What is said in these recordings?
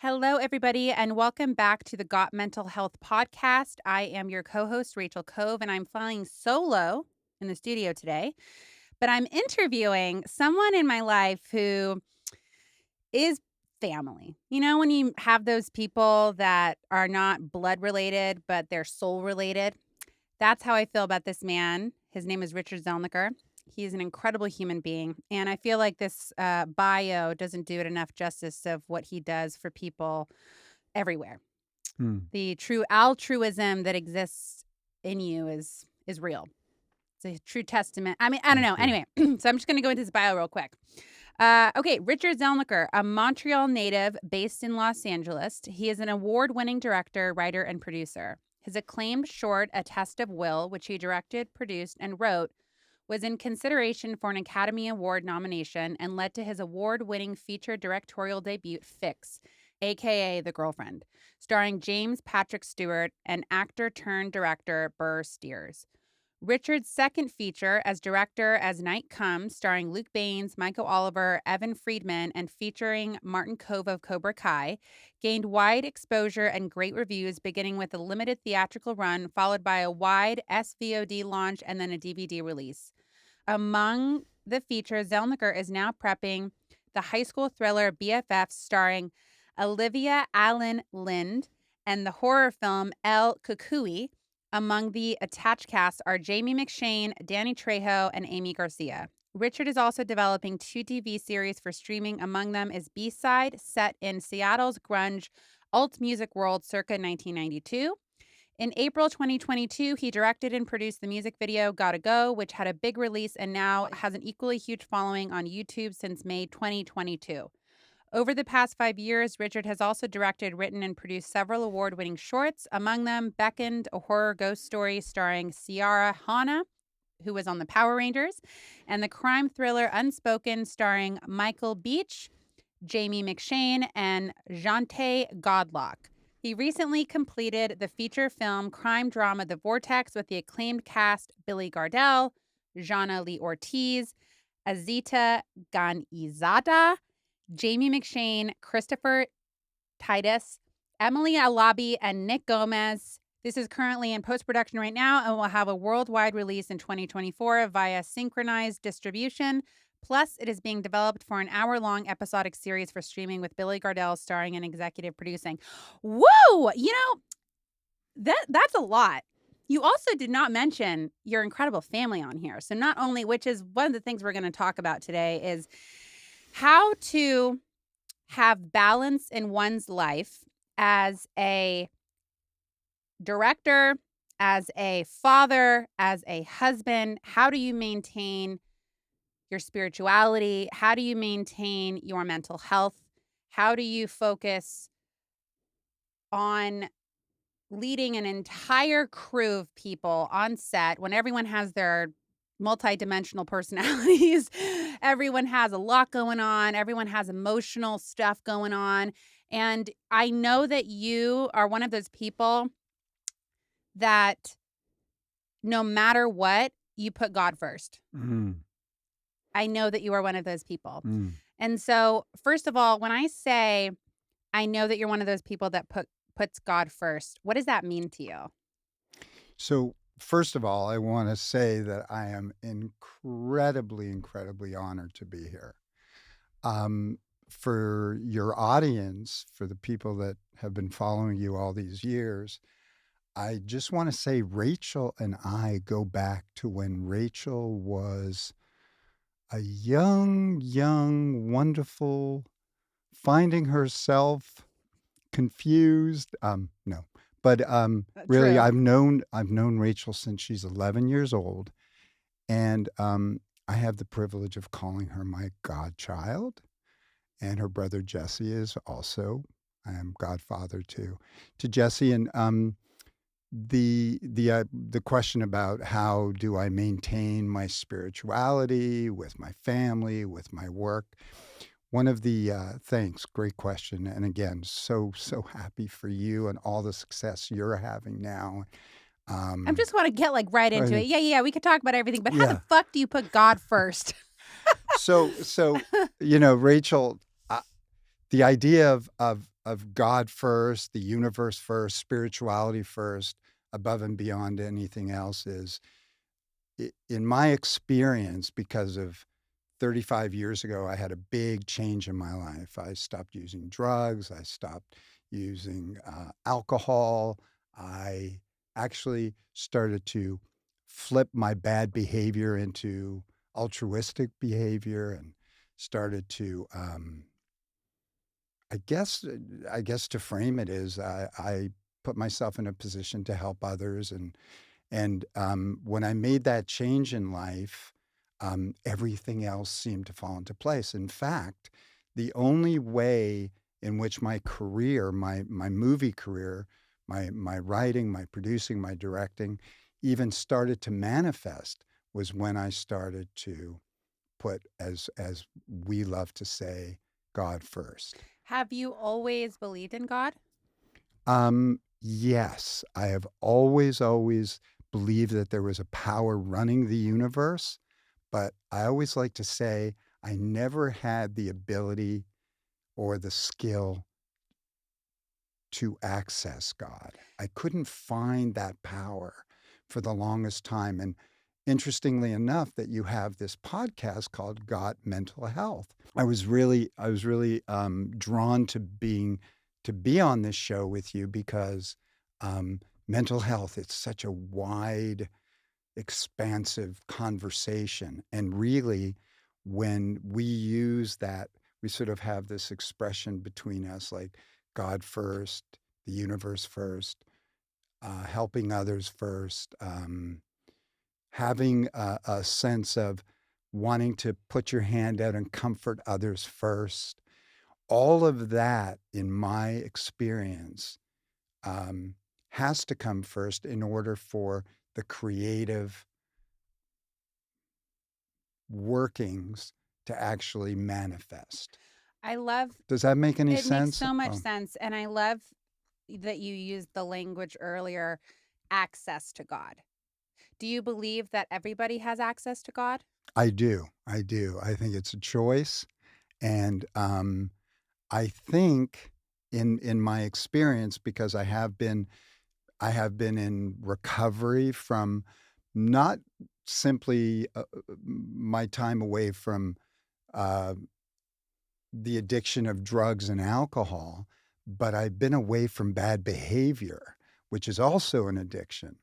Hello, everybody, and welcome back to the Got Mental Health podcast. I am your co-host, Rachel Cove, and I'm flying solo in the studio today, but I'm interviewing someone in my life who is family. You know, when you have those people that are not blood related, but they're soul related, that's how I feel about this man. His name is Richard Zelniker. He's an incredible human being. And I feel like this bio doesn't do it enough justice of what he does for people everywhere. The true altruism that exists in you is real. It's a true testament. I mean, I don't know. Anyway, so I'm just going to go into his bio real quick. Okay, Richard Zelniker, a Montreal native based in Los Angeles. He is an award-winning director, writer, and producer. His acclaimed short, A Test of Will, which he directed, produced, and wrote, was in consideration for an Academy Award nomination and led to his award-winning feature directorial debut, Fix, a.k.a. The Girlfriend, starring James Patrick Stewart and actor-turned-director Burr Steers. Richard's second feature as director, As Night Comes, starring Luke Baines, Michael Oliver, Evan Friedman, and featuring Martin Kove of Cobra Kai, gained wide exposure and great reviews, beginning with a limited theatrical run, followed by a wide SVOD launch and then a DVD release. Among the features, Zelniker is now prepping the high school thriller BFFs starring Olivia Allen Lind and the horror film El Cucuy. Among the attached cast are Jamie McShane, Danny Trejo, and Amy Garcia. Richard is also developing 2 TV series for streaming. Among them is B-Side, set in Seattle's grunge alt music world circa 1992. In April 2022, he directed and produced the music video Gotta Go, which had a big release and now has an equally huge following on YouTube since May 2022. Over the past 5 years, Richard has also directed, written, and produced several award-winning shorts, among them Beckoned, a horror ghost story starring Ciara Hanna, who was on the Power Rangers, and the crime thriller Unspoken starring Michael Beach, Jamie McShane, and Jante Godlock. He recently completed the feature film crime drama The Vortex with the acclaimed cast Billy Gardell, Jana Lee Ortiz, Azita Ganizada, Jamie McShane, Christopher Titus, Emily Alabi, and Nick Gomez. This is currently in post-production right now and will have a worldwide release in 2024 via synchronized distribution. Plus, it is being developed for an hour-long episodic series for streaming with Billy Gardell starring and executive producing. Whoa! You know, that's a lot. You also did not mention your incredible family on here. So not only, which is one of the things we're going to talk about today, is how to have balance in one's life as a director, as a father, as a husband. How do you maintain your spirituality? How do you maintain your mental health? How do you focus on leading an entire crew of people on set when everyone has their multi-dimensional personalities? Everyone has a lot going on. Everyone has emotional stuff going on. And I know that you are one of those people that no matter what, you put God first. I know that you are one of those people. And so, first of all, when I say I know that you're one of those people that puts God first, what does that mean to you? So, first of all, I want to say that I am incredibly, incredibly honored to be here. For your audience, for the people that have been following you all these years, I just want to say Rachel and I go back to when Rachel was a young, wonderful, finding herself confused. No. But really, True. I've known Rachel since she's 11 years old, and I have the privilege of calling her my godchild, and her brother Jesse is also. I am godfather to Jesse, and the question about how do I maintain my spirituality with my family, with my work. One of the thanks, great question. And again, so happy for you and all the success you're having now. I just want to get right into it. Yeah, we could talk about everything, but how the Yeah. fuck do you put God first? So Rachel, the idea of of God first, the universe first, spirituality first, above and beyond anything else is in my experience, because of 35 years ago, I had a big change in my life. I stopped using drugs. I stopped using alcohol. I actually started to flip my bad behavior into altruistic behavior and started to, I guess to frame it is I put myself in a position to help others and when I made that change in life, everything else seemed to fall into place. In fact, the only way in which my career, my movie career, my writing, my producing, my directing, even started to manifest was when I started to put, as we love to say, God first. Have you always believed in God? Yes, I have always believed that there was a power running the universe, but I always like to say I never had the ability or the skill to access God. I couldn't find that power for the longest time. And interestingly enough, that you have this podcast called Got Mental Health. I was really drawn to be on this show with you because mental health, it's such a wide, expansive conversation. And really, when we use that, we sort of have this expression between us like God first, the universe first, helping others first, having a sense of wanting to put your hand out and comfort others first. All of that, in my experience, um, has to come first in order for the creative workings to actually manifest. I love Does that make any it makes sense? so much Oh, sense. And I love that you used the language earlier, access to God. Do you believe that everybody has access to God? I do. I do. I think it's a choice, and I think in my experience, because I have been in recovery from not simply my time away from uh, the addiction of drugs and alcohol, but I've been away from bad behavior, which is also an addiction.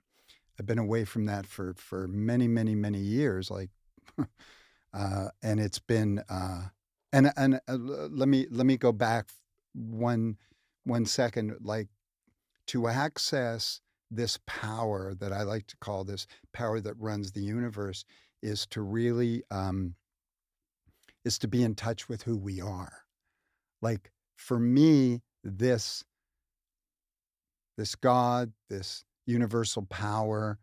I've been away from that for many years, like, and it's been, let me go back one one second, like, to access this power that I like to call this power that runs the universe is to really, is to be in touch with who we are. Like, for me, this God, this universal power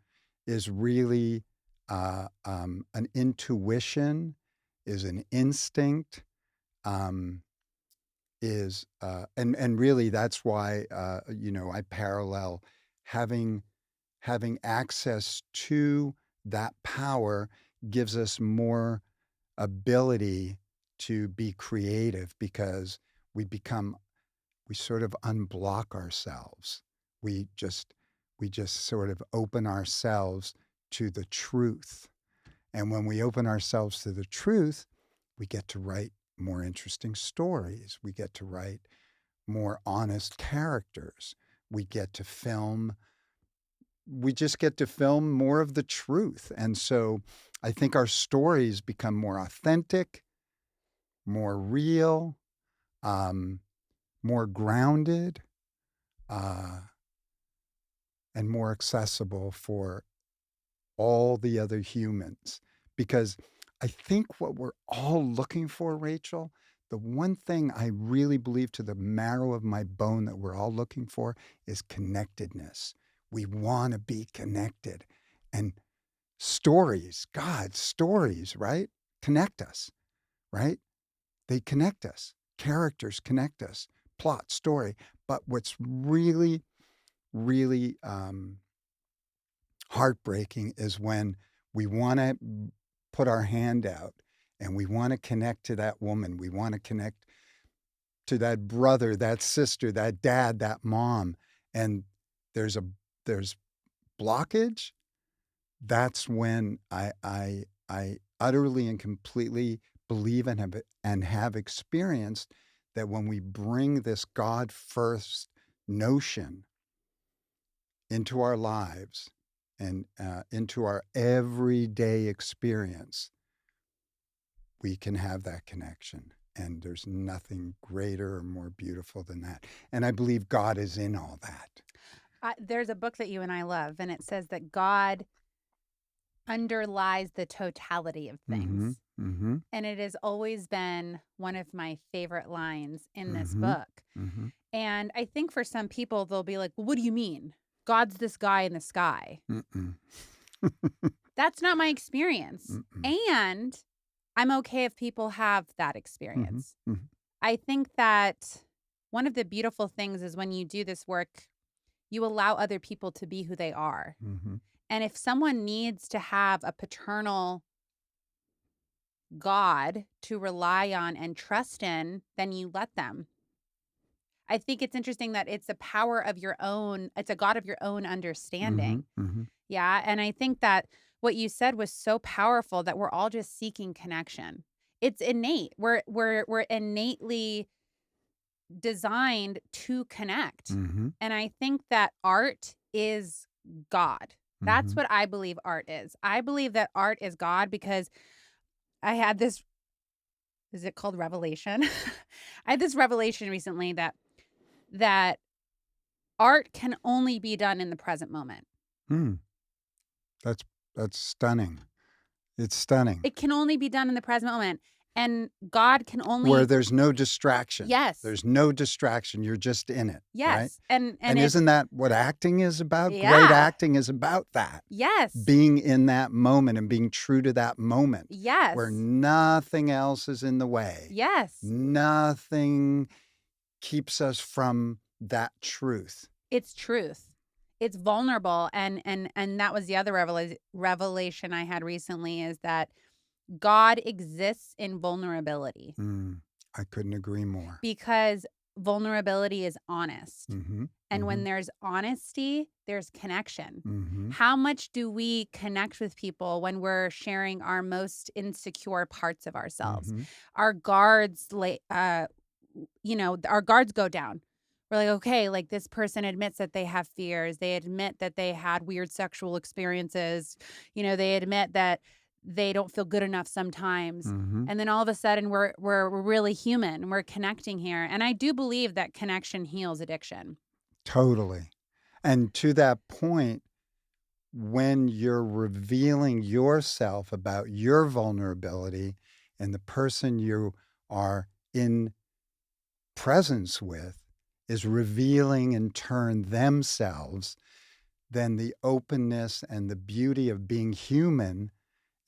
is really, an intuition, is an instinct, um, and really that's why, I parallel having having access to that power gives us more ability to be creative because we become we sort of unblock ourselves. We just we just sort of open ourselves to the truth. And when we open ourselves to the truth, we get to write more interesting stories. We get to write more honest characters. We get to film we just get to film more of the truth. And so I think our stories become more authentic, more real, um, more grounded, uh, and more accessible for all the other humans. Because I think what we're all looking for, Rachel, the one thing I really believe to the marrow of my bone that we're all looking for is connectedness. We want to be connected. And stories, God, stories, right? Connect us, right? They connect us. Characters connect us. Plot, story. But what's really heartbreaking is when we want to put our hand out and we want to connect to that woman. We want to connect to that brother, that sister, that dad, that mom, and there's a there's blockage, that's when I utterly and completely believe and have experienced that when we bring this God first notion into our lives and into our everyday experience, we can have that connection. And there's nothing greater or more beautiful than that. And I believe God is in all that. There's a book that you and I love, and it says that God underlies the totality of Mhm, things. mhm, And it has always been one of my favorite lines in this mhm, book. mhm, And I think for some people, they'll be like, well, what do you mean? God's this guy in the sky. mm-mm. That's not my experience. Mm-mm. And I'm okay if people have that Mhm, experience. mhm, I think that one of the beautiful things is when you do this work, you allow other people to be who they are. mhm. And if someone needs to have a paternal God to rely on and trust in, then you let them. I think it's interesting that it's a power of your own, it's a God of your own Mhm, understanding. mhm, Yeah. And I think that what you said was so powerful that we're all just seeking connection. It's innate. We're innately designed to connect. mhm, And I think that art is God. That's mhm. what I believe art is. I believe that art is God because I had this, is it called revelation? I had this revelation recently that art can only be done in the present moment. Mm, that's that's stunning. It's stunning. It can only be done in the present moment. And God can Where only, there's no distraction. yes, There's no distraction, you're just in it, right? yes. And And if, isn't that what acting is about? Great yeah, acting is about that. yes, Being in that moment and being true to that moment where yes, nothing else is in the way. yes. Nothing keeps us from that truth. It's truth. It's vulnerable. And that was the other revelation I had recently is that God exists in vulnerability Mm, I couldn't agree more. because vulnerability is honest. Mhm, And when mhm, there's honesty, there's connection. mhm, How much do we connect with people when we're sharing our most insecure parts of ourselves? mhm. Our guards, our guards go down. We're like, okay, like this person admits that they have fears. They admit that they had weird sexual experiences. They admit that they don't feel good enough sometimes. Mhm. And then all of a sudden we're really human. We're connecting here. And I do believe that connection heals addiction. Totally. And to that point, when you're revealing yourself about your vulnerability and the person you are in presence with is revealing in turn themselves, then the openness and the beauty of being human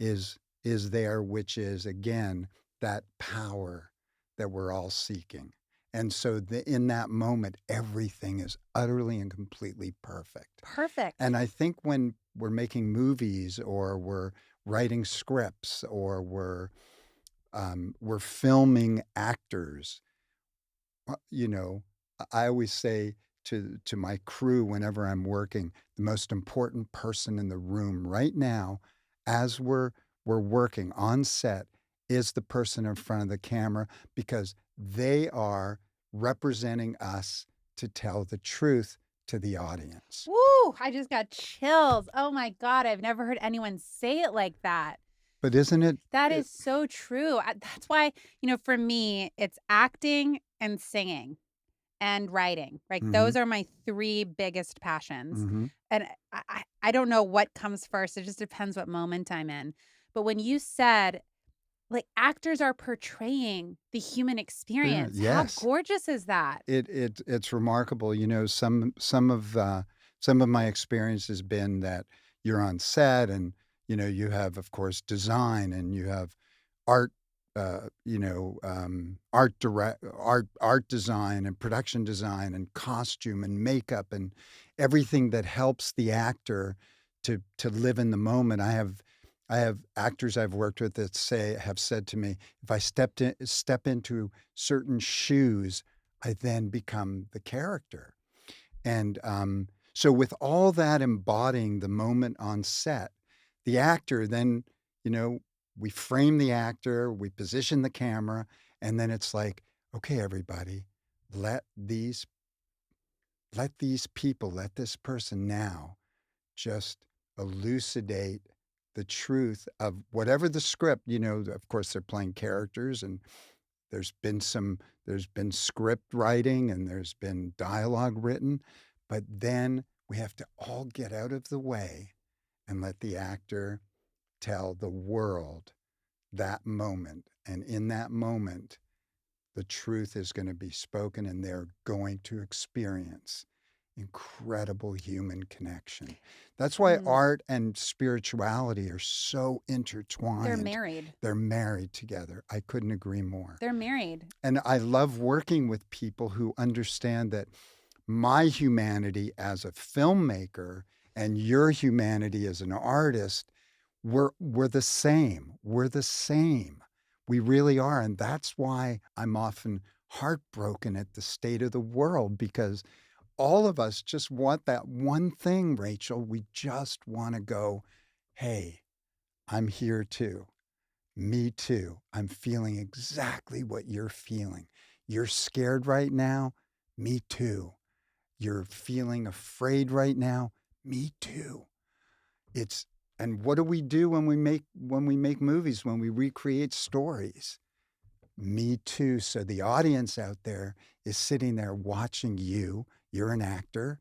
is there, which is again that power that we're all seeking. And so in that moment, everything is utterly and completely perfect. Perfect. And I think when we're making movies or we're writing scripts or we're filming actors, you know, I always say to my crew whenever I'm working, the most important person in the room right now, as we're working on set, is the person in front of the camera because they are representing us to tell the truth to the audience. Woo! I just got chills. Oh my God. I've never heard anyone say it like that. But isn't it? That is so true. That's why, for me, it's acting and singing and writing. Like Mhm, those are my three biggest passions. mhm. And I don't know what comes first. It just depends what moment I'm in. But when you said, like, actors are portraying the human experience, how Yes. gorgeous is that? It's remarkable. Some of my experience has been that you're on set and, you have, of course, design and you have art, art design and production design and costume and makeup and everything that helps the actor to live in the moment. I have actors I've worked with that have said to me, if I step into certain shoes, I then become the character. And so, with all that embodying the moment on set, the actor then, you know, we frame the actor, we position the camera, and then it's like, okay, everybody, let these let these people, let this person now just elucidate the truth of whatever the script, of course, they're playing characters and there's been some there's been script writing and there's been dialogue written, but then we have to all get out of the way and let the actor tell the world that moment. And in that moment, the truth is going to be spoken and they're going to experience incredible human connection. That's why Mm, art and spirituality are so they're intertwined. married. They're married together. I couldn't agree more. They're married. And I love working with people who understand that my humanity as a filmmaker and your humanity as an artist, we're the same. We're the same. We really are. And that's why I'm often heartbroken at the state of the world because all of us just want that one thing, Rachel. We just want to go, hey, I'm here too. Me too. I'm feeling exactly what you're feeling. You're scared right now. Me too. You're feeling afraid right now. Me too. It's and what do we do when we make movies, when we recreate stories? Me too. So the audience out there is sitting there watching you. You're an actor,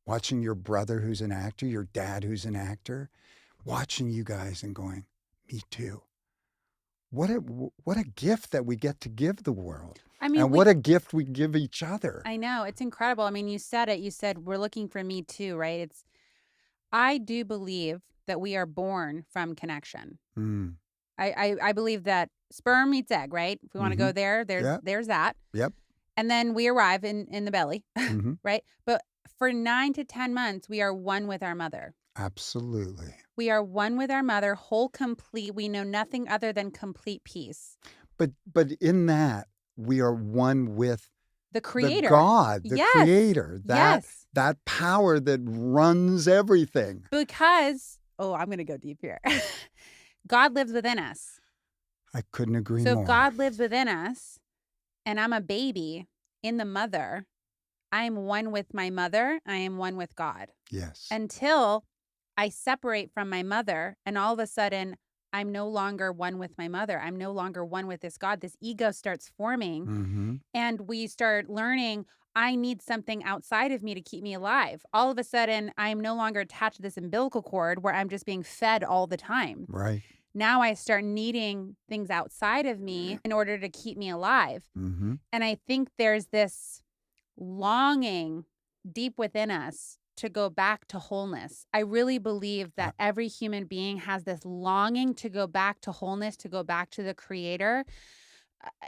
watching your brother who's an actor, your dad who's an actor, watching you guys and going, me too. What a gift that we get to give the world, I mean, and what a gift we give each other. I know, it's incredible. I mean, you said it. You said we're looking for me too, right? I do believe that we are born from connection. Mm. I believe that sperm meets egg, right? If we want to go Mhm. there, Yep. there's that. Yep. And then we arrive in the belly, Mhm. right? But for 9 to 10 months, we are one with our mother. Absolutely. We are one with our mother, whole, complete. We know nothing other than complete peace. But in that, we are one with The the creator. God, the Yes. creator, that Yes. that power that runs everything. Because, oh, I'm going to go deep here. God lives within us. I couldn't agree So if more. God lives within us and I'm a baby in the mother, I am one with my mother. I am one with God. Yes. Until I separate from my mother and all of a sudden I'm no longer one with my mother. I'm no longer one with this God. This ego starts forming Mhm. and we start learning I need something outside of me to keep me alive. All of a sudden, I'm no longer attached to this umbilical cord where I'm just being fed all the time. Right. Now I start needing things outside of me in order to keep me alive. Mhm. And I think there's this longing deep within us to go back to wholeness. I really believe Uh, that every human being has this longing to go back to wholeness, to go back to the creator.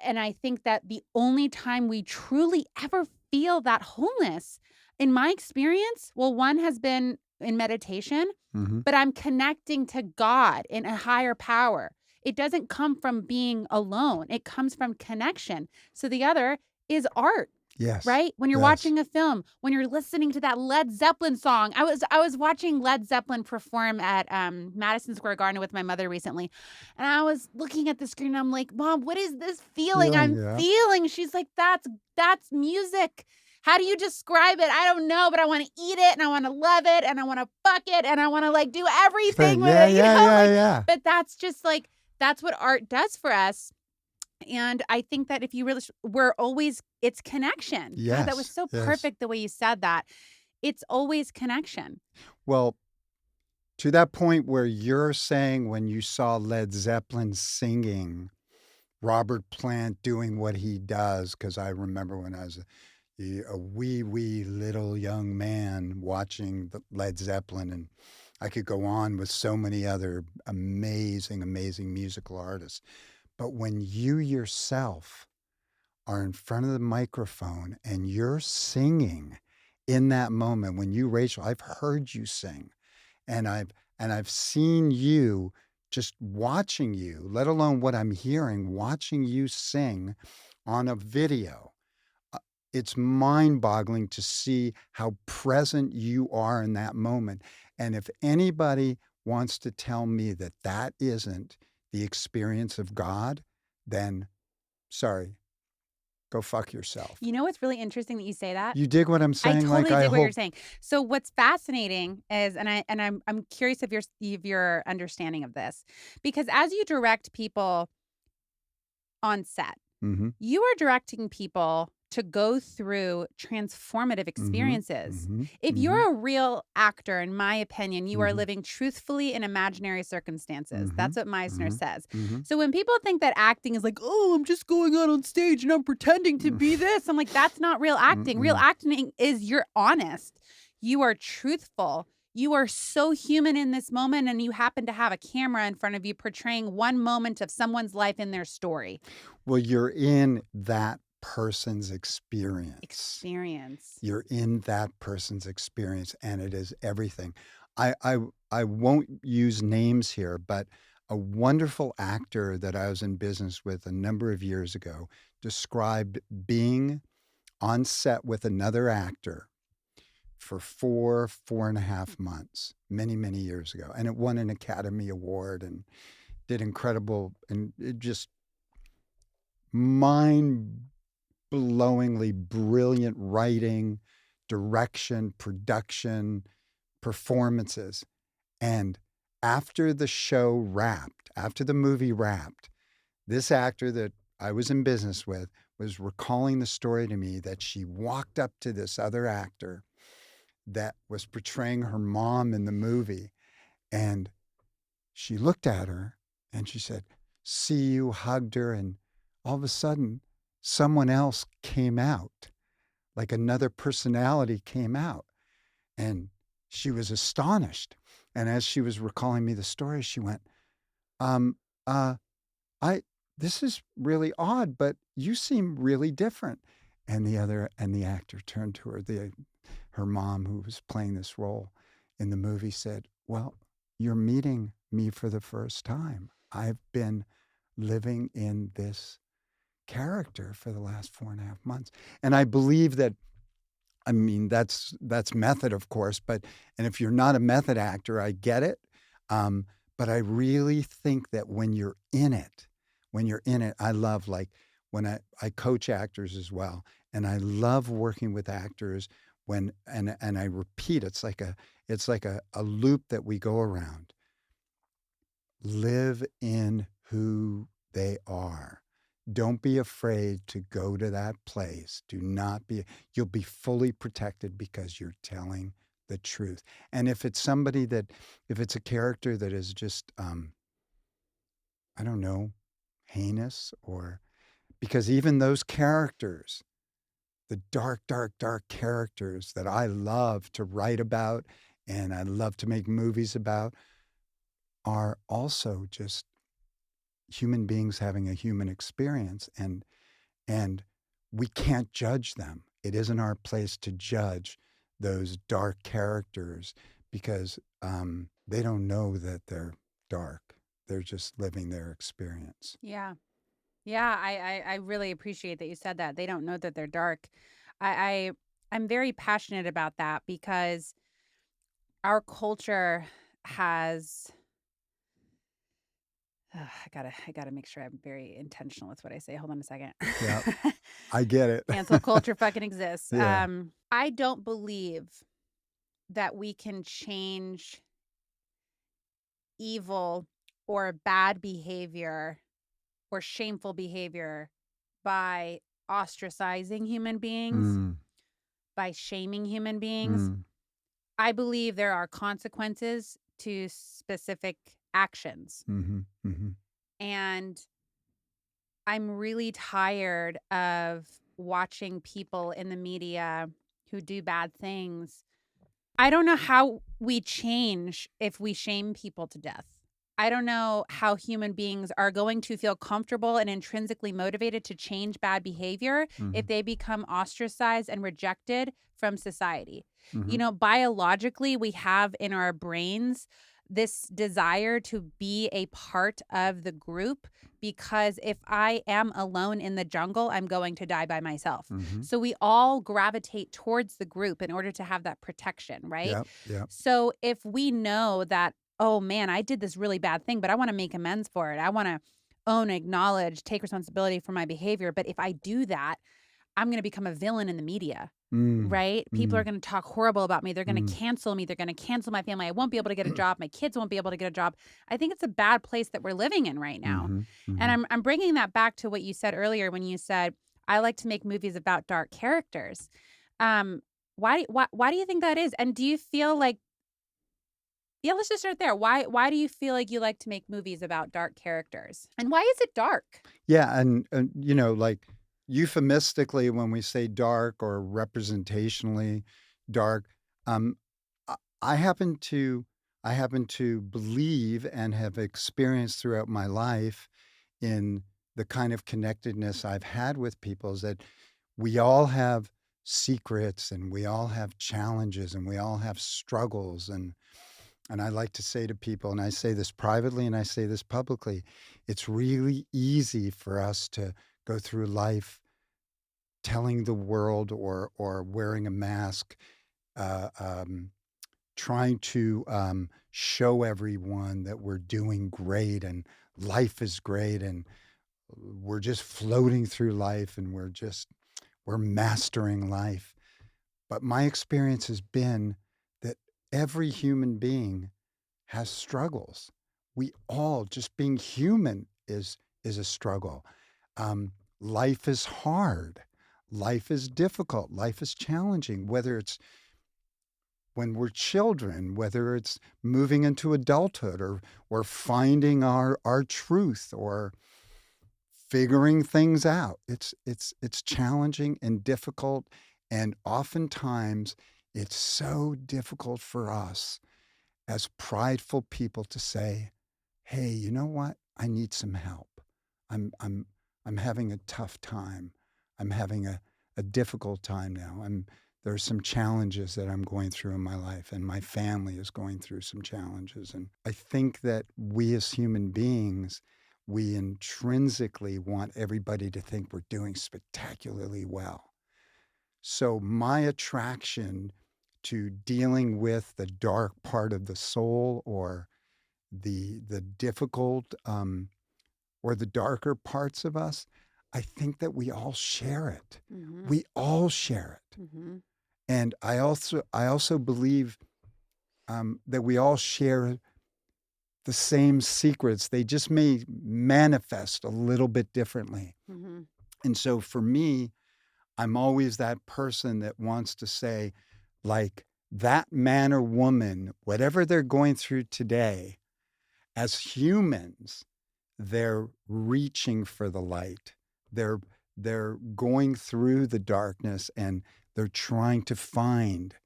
And I think that the only time we truly ever feel that wholeness, in my experience, well, one has been in meditation, mhm. but I'm connecting to God in a higher power. It doesn't come from being alone, it comes from connection. So the other is art. Yes. Right? When you're Yes. watching a film, when you're listening to that Led Zeppelin song. I was watching Led Zeppelin perform at Madison Square Garden with my mother recently. And I was looking at the screen and I'm like, "Mom, what is this feeling Feeling, I'm yeah. feeling?" She's like, "That's music. How do you describe it? I don't know, but I want to eat it and I want to love it and I want to fuck it and I want to like do everything Thing. with Yeah, it, yeah, yeah, like yeah. but that's just like that's what art does for us. And I think that if you really, we're always, it's connection. God, that was Yes. so Yes. perfect the way you said that. It's always connection. Well, to that point where you're saying when you saw Led Zeppelin singing, Robert Plant doing what he does, because I remember when I was a wee little young man watching the Led Zeppelin, and I could go on with so many other amazing musical artists. But when you yourself are in front of the microphone and you're singing in that moment, when you, Rachel, I've heard you sing, and I've seen you just watching you, let alone what I'm hearing, watching you sing on a video. it's mind-boggling to see how present you are in that moment, and if anybody wants to tell me that that isn't the experience of God, then sorry, go fuck yourself. You know what's really interesting that you say that? You dig what I'm I saying? Like, totally I dig what you're hope. saying. So what's fascinating is, I'm curious of your understanding of this, because as you direct people on set, Mhm, you are directing people to go through transformative mhm, experiences. mhm, If mhm, you're a real actor, in my opinion, you are mhm, living truthfully in imaginary circumstances. That's mhm, what Meisner mhm, says. mhm, So when people think that acting is like, oh, I'm just going out on stage and I'm pretending to mm, be this, I'm like, that's not real acting. Real mm-mm. acting is you're honest, you are truthful. You are so human in this moment, and you happen to have a camera in front of you portraying one moment of someone's life in their story. Well, you're in that person's experience. Experience. You're in that person's experience, and it is everything. I won't use names here, but a wonderful actor that I was in business with a number of years ago described being on set with another actor for 4.5 months, many, many years ago, and it won an Academy Award and did incredible and it just mind blowingly brilliant writing, direction, production, performances. And after the show wrapped, after the movie wrapped, this actor that I was in business with was recalling the story to me that she walked up to this other actor that was portraying her mom in the movie. And she looked at her and she said, "See you," hugged her. And all of a sudden, someone else came out, like another personality came out. And she was astonished. And as she was recalling me the story, she went, um, uh, I, this is really odd, but you seem really different. And the actor turned to her, her mom, who was playing this role in the movie, said, "Well, you're meeting me for the first time. I've been living in this character for the last 4.5 months." And I believe that, I mean, that's method, of course, but and if you're not a method actor, I get it. Um, but I really think that when you're in it, I love like when I coach actors as well, and I love working with actors when and I repeat, it's like a loop that we go around. Live in who they are. Don't be afraid to go to that place. Do not be, you'll be fully protected because you're telling the truth. And if it's somebody that, if it's a character that is just, I don't know, heinous or, because even those characters, the dark, dark, dark characters that I love to write about and I love to make movies about are also just human beings having a human experience. And we can't judge them. It isn't our place to judge those dark characters because they don't know that they're dark. They're just living their experience. Yeah. Yeah, I really appreciate that you said that. They don't know that they're dark. I I'm very passionate about that because our culture has I gotta make sure I'm very intentional with what I say. Hold on a second. Yeah, I get it. Cancel culture fucking exists. Yeah. I don't believe that we can change evil or bad behavior or shameful behavior by ostracizing human beings, Mm, by shaming human beings. mm, I believe there are consequences to specific actions. mhm, mhm, And I'm really tired of watching people in the media who do bad things. I don't know how we change if we shame people to death. I don't know how human beings are going to feel comfortable and intrinsically motivated to change bad behavior if mhm, they become ostracized and rejected from society. You mhm, know, biologically, we have in our brains this desire to be a part of the group, because if I am alone in the jungle, I'm going to die by myself. Mhm. So we all gravitate towards the group in order to have that protection, right? Yep, yep. So if we know that, oh man, I did this really bad thing, but I want to make amends for it. I want to own, acknowledge, take responsibility for my behavior. But if I do that, I'm going to become a villain in the media, Mm, right? People are mm, going to talk horrible about me. They're going to mm. cancel me. They're going to cancel my family. I won't be able to get a job. My kids won't be able to get a job. I think it's a bad place that we're living in right now. Mhm, And mhm. I'm bringing that back to what you said earlier when you said, I like to make movies about dark characters. Um, why do you think that is? And do you feel like, yeah, let's just start there. Why do you feel like you like to make movies about dark characters? And why is it dark? Yeah, and, like, euphemistically, when we say dark or representationally dark, um, I happen to believe and have experienced throughout my life in the kind of connectedness I've had with people is that we all have secrets and we all have challenges and we all have struggles and I like to say to people, and I say this privately and I say this publicly, it's really easy for us to go through life telling the world or wearing a mask, uh, um, trying to show everyone that we're doing great and life is great and we're just floating through life and we're mastering life. But my experience has been that every human being has struggles. We all just being human is a struggle. Life is hard. Life is difficult. Life is challenging, whether it's when we're children, whether it's moving into adulthood or finding our truth or figuring things out. It's challenging and difficult, and oftentimes it's so difficult for us as prideful people to say, "Hey, you know what? I need some help. I'm I'm I'm having a tough time. I'm having a difficult time now. There's some challenges that I'm going through in my life and my family is going through some challenges." And I think that we as human beings, we intrinsically want everybody to think we're doing spectacularly well. So my attraction to dealing with the dark part of the soul or the difficult, or the darker parts of us, I think that we all share it. Mhm. We all share it. Mhm. And I also believe, that we all share the same secrets. They just may manifest a little bit differently. Mhm. And so for me, I'm always that person that wants to say, like, that man or woman, whatever they're going through today, as humans, they're reaching for the light. They're they're going through the darkness and they're trying to find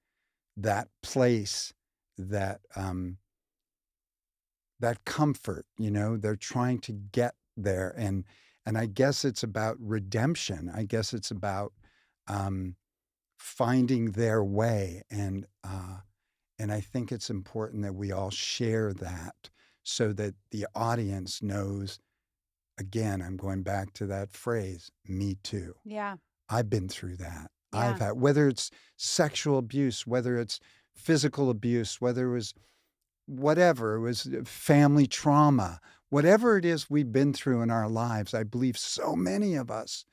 that place, that that comfort, they're trying to get there and I guess it's about redemption. I guess it's about um, finding their way and I think it's important that we all share that so that the audience knows. Again, I'm going back to that phrase, "Me too." Yeah. I've been through that. I've Yeah. had whether it's sexual abuse, whether it's physical abuse, whether it was whatever, it was family trauma, whatever it is we've been through in our lives, I believe so many of us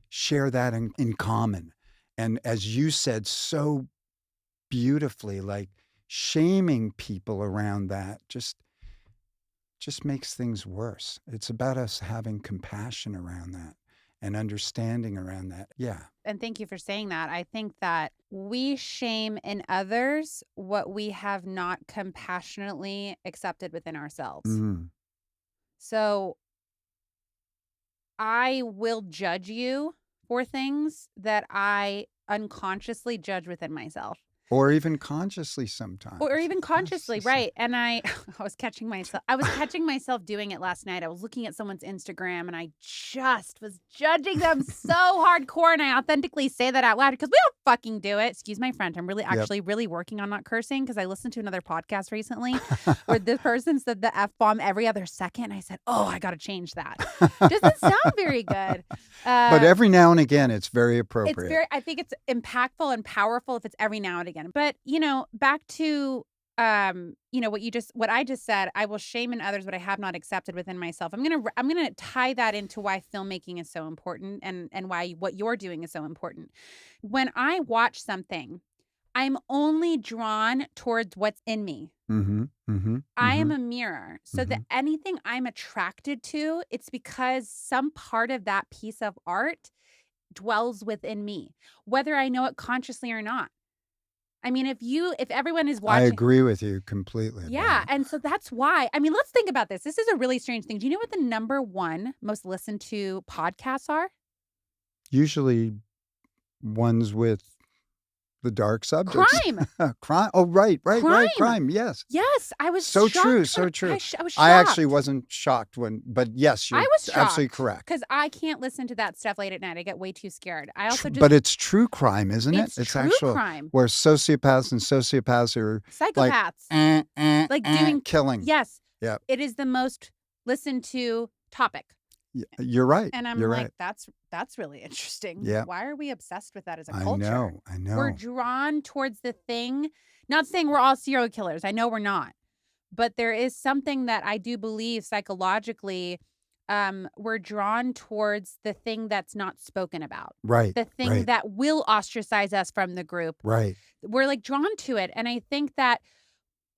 share that in common. And as you said so beautifully, like, shaming people around that just makes things worse. It's about us having compassion around that and understanding around that. Yeah. And thank you for saying that. I think that we shame in others what we have not compassionately accepted within ourselves. Mm. So I will judge you for things that I unconsciously judge within myself. Or even consciously Or sometimes. even Yes, consciously, it's right, and I was catching myself doing it last night. I was looking at someone's Instagram, and I just was judging them so hardcore, and I authentically say that out loud because we don't fucking do it. Excuse my French. I'm really Yep. actually really working on not cursing because I listened to another podcast recently where this person said the F-bomb every other second, and I said, "Oh, I gotta change that." Doesn't sound very good. But Uh every now and again, it's very it's appropriate. very I think it's impactful and powerful if it's every now and again. But, back to, what I just said, I will shame in others what I have not accepted within myself. I'm gonna tie that into why filmmaking is so important and why what you're doing is so important. When I watch something, I'm only drawn towards what's in me. Mhm, mhm, I am mhm, a mirror. So that mhm. anything I'm attracted to, it's because some part of that piece of art dwells within me, whether I know it consciously or not. I mean, if everyone is I watching. agree with you completely about Yeah, it. and so that's why. I mean, let's think about this. This is a really strange thing. Do you know what the number 1 most listened to podcasts are? Usually ones with the dark subjects. Crime. Crime. Oh, right, right, right, Crime. crime, yes. Yes, I was So true, shocked when so true. I was I actually shocked. wasn't shocked when but yes, I you're was absolutely shocked correct. because I can't listen to that stuff late at night. I get way too scared. I Tr also but just it's true crime, isn't it? it's It's true actual crime. where sociopaths are like, Psychopaths. Like doing killing. yes, Yep. it is the most listened to topic. You're right, And I'm you're like, right. that's really interesting. Yeah, Why are we obsessed with that as a I culture? know, I We're know. drawn towards the thing, not saying we're all serial killers. I know we're not. But there is something that I do believe psychologically, we're drawn towards the thing that's not spoken about. Right, The thing right, that will ostracize us from the group. right. We're like drawn to it. And I think that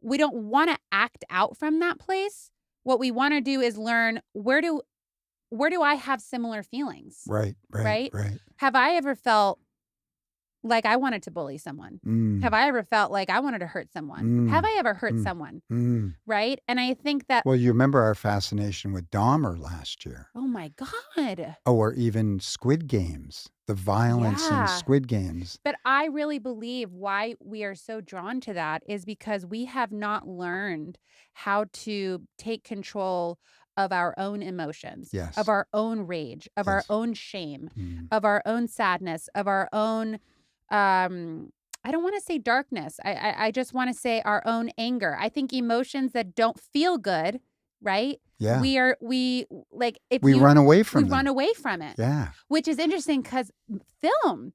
we don't want to act out from that place. What we want to do is learn where do I have similar feelings? Right, right, Right? right. Have I ever felt like I wanted to bully someone? Have Mm, I ever felt like I wanted to hurt someone? Have mm, I ever hurt mm, someone? mm. Right? And I think that, Well, you remember our fascination with Dahmer last year. oh my God. Oh, or even Squid Games, the violence in Yeah. Squid Games. But I really believe why we are so drawn to that is because we have not learned how to take control of our own emotions, of Yes, our own rage, of our yes. own shame, Mm. of our own sadness, of our own I don't want to say darkness. I just want to say our own anger. I think emotions that don't feel good, right? Yeah, We like if we you run away we from run them. away from it, Yeah. which is interesting because film,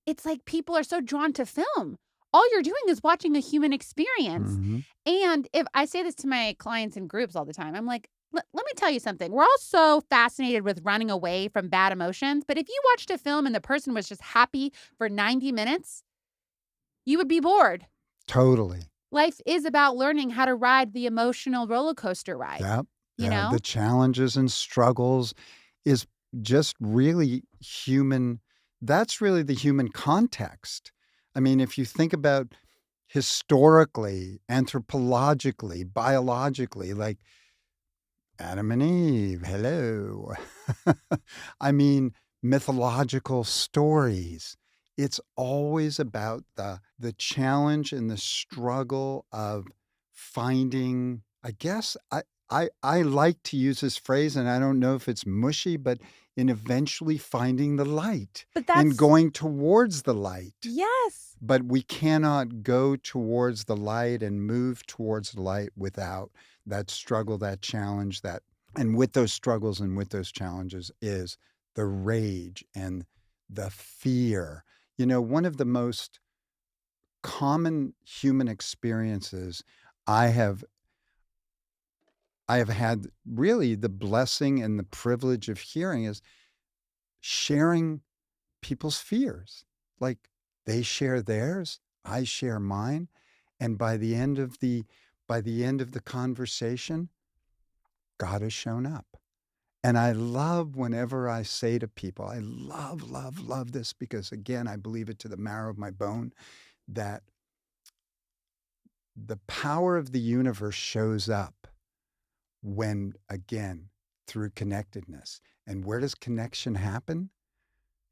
it's like people are so drawn to film. All you're doing is watching a human experience. Mhm. And if I say this to my clients in groups all the time, I'm like, let me tell you something. We're all so fascinated with running away from bad emotions. But if you watched a film and the person was just happy for 90 minutes, you would be bored. Totally. Life is about learning how to ride the emotional roller coaster ride, Yep. you Yeah, know? the challenges and struggles is just really human that's really the human context. I mean, if you think about historically, anthropologically, biologically, like Adam and Eve, hello. I mean, mythological stories. It's always about the challenge and the struggle of finding, I guess I like to use this phrase, and I don't know if it's mushy, but in eventually finding the light, But in that's, going towards the light. yes. But we cannot go towards the light and move towards the light without that struggle, that challenge, that and with those struggles and with those challenges is the rage and the fear. You know, one of the most common human experiences I have I have had really the blessing and the privilege of hearing is sharing people's fears. Like they share theirs, I share mine, and by the end of the conversation, God has shown up. And I love whenever I say to people, I love, love, love this because again, I believe it to the marrow of my bone that the power of the universe shows up when, again, through connectedness. And where does connection happen?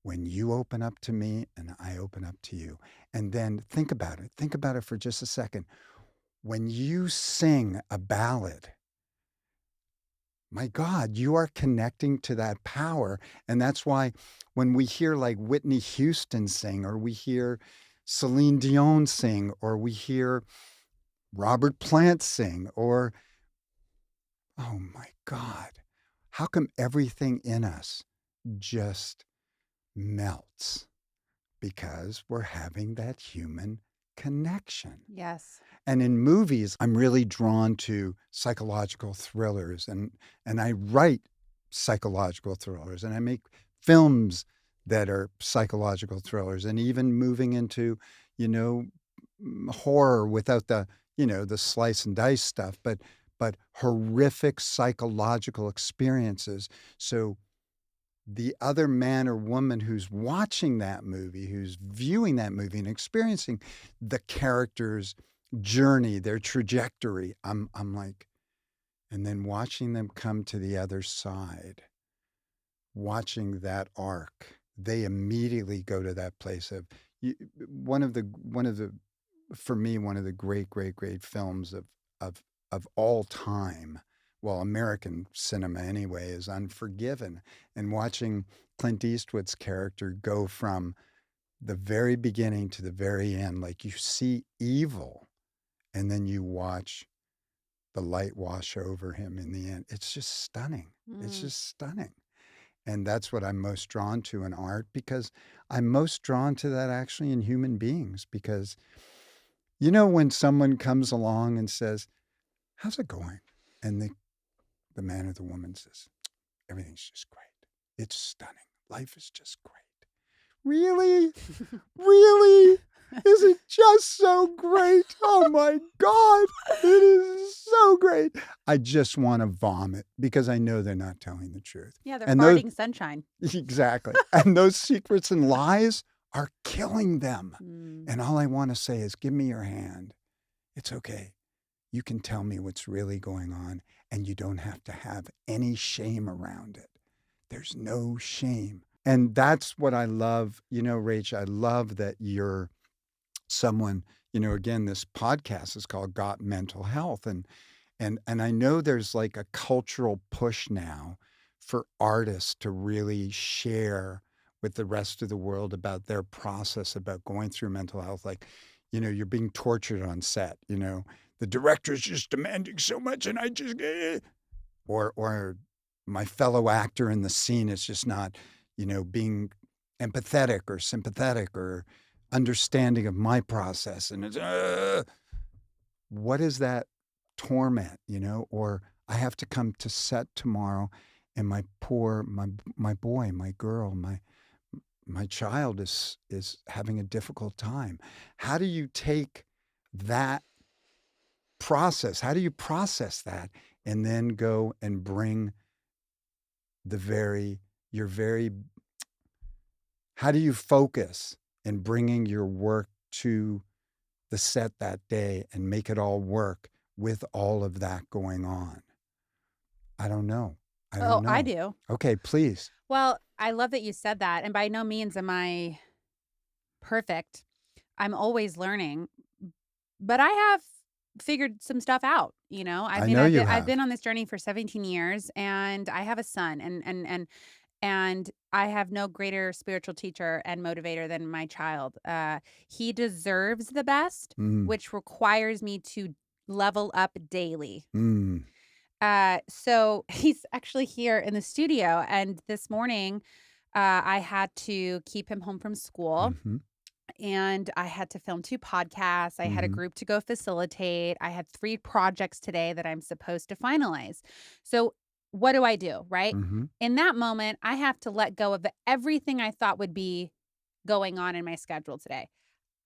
when you open up to me and I open up to you. And then think about it. Think about it for just a second. When you sing a ballad, my God, you are connecting to that power. And that's why when we hear like Whitney Houston sing, or we hear Celine Dion sing, or we hear Robert Plant sing, or, oh my God, how come everything in us just melts? Because we're having that human connection. Yes. And in movies, I'm really drawn to psychological thrillers, and I write psychological thrillers, and I make films that are psychological thrillers, and even moving into, you know, horror without the, the slice and dice stuff, but horrific psychological experiences. So the other man or woman who's watching that movie, who's viewing that movie and experiencing the character's journey, their trajectory, I'm like, and then watching them come to the other side, watching that arc, they immediately go to that place of one of the for me, one of the great films of of all time, well, American cinema anyway, is Unforgiven. And watching Clint Eastwood's character go from the very beginning to the very end, like you see evil, and then you watch the light wash over him in the end. It's just stunning. It's Mm. just stunning. And that's what I'm most drawn to in art, because I'm most drawn to that actually in human beings. Because, when someone comes along and says, "How's it going?" And the man or the woman says, "Everything's just great. It's stunning. Life is just great." Really? Really? Is it just so great? Oh my God. It is so great. I just want to vomit because I know they're not telling the truth. Yeah, they're And those, farting sunshine. exactly. And those secrets and lies are killing them. Mm. And all I want to say is, give me your hand. It's okay. You can tell me what's really going on, and you don't have to have any shame around it. There's no shame. And that's what I love. Rach, I love that you're someone, again, this podcast is called Got Mental Health. And I know there's like a cultural push now for artists to really share with the rest of the world about their process about going through mental health. Like, you're being tortured on set, the director's just demanding so much and I just or my fellow actor in the scene is just not, being empathetic or sympathetic or understanding of my process. And it's, what is that torment, or I have to come to set tomorrow and my boy, my girl, my child is having a difficult time. How do you take that process? How do you process that and then go and bring the very your very how do you focus in bringing your work to the set that day and make it all work with all of that going on? I don't know. I Oh, don't I know. do. Okay, please. Well, I love that you said that, and by no means am I perfect. I'm always learning, but I have figured some stuff out, you know? I I mean, know you I've have. been on this journey for 17 years, and I have a son, and I have no greater spiritual teacher and motivator than my child. He deserves the best, Mm, which requires me to level up daily. mm, So he's actually here in the studio, and this morning, I had to keep him home from school, mhm, and I had to film 2 podcasts. I had a mhm, group to go facilitate. I had 3 projects today that I'm supposed to finalize. So, what do, right? mhm, In that moment, I have to let go of everything I thought would be going on in my schedule today.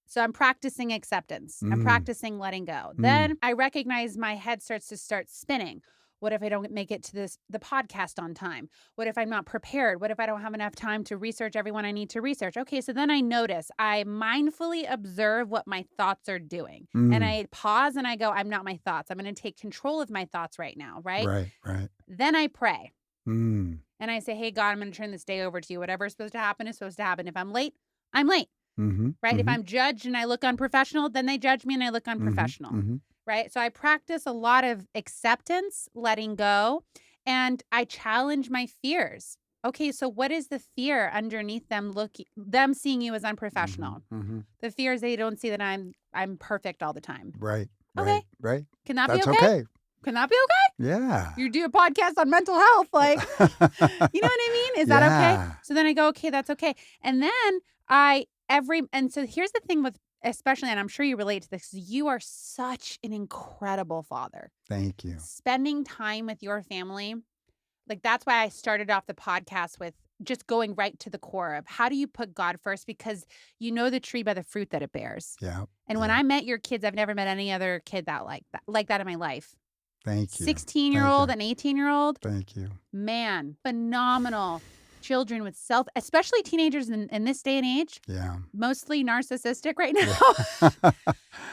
So I'm practicing acceptance. I'm mm, practicing letting go. mm, Then I recognize my head starts to start spinning. What if I don't make it to the podcast on time? What if I'm not prepared? What if I don't have enough time to research everyone I need to research? Okay, so then I notice, I mindfully observe what my thoughts are doing. And mm. I pause and I go, I'm not my thoughts. I'm going to take control of my thoughts right now, right? Right, right. Then I pray. Mm. and I say, "Hey, God, I'm going to turn this day over to you. Whatever is supposed to happen is supposed to happen. If I'm late, I'm late." Mhm. Right? If Mhm. I'm judged and I look unprofessional, then they judge me and I look Mhm. unprofessional. Mhm. Right? So I practice a lot of acceptance, letting go, and I challenge my fears. Okay, so what is the fear underneath them seeing you as Mhm. unprofessional? Mhm. The fear is they don't see that I'm perfect all the time. Right. Okay. Right. Right. Can that be That's okay? okay. Can that be okay? Yeah. You do a podcast on mental health, like, you know what I mean? Is that okay? Yeah. So then I go, okay, that's okay. And then and so here's the thing with, especially, and I'm sure you relate to this, you are such an incredible father. Thank you. Spending time with your family, like that's why I started off the podcast with just going right to the core of how do you put God first? Because you know the tree by the fruit that it bears. Yeah. And when Yeah. I met your kids, I've never met any other kid like that in my life. Thank you. Thank 16-year-old you. and 18-year-old, Thank you. man, phenomenal children with especially teenagers in this day and age, Yeah. mostly narcissistic right now. Yeah.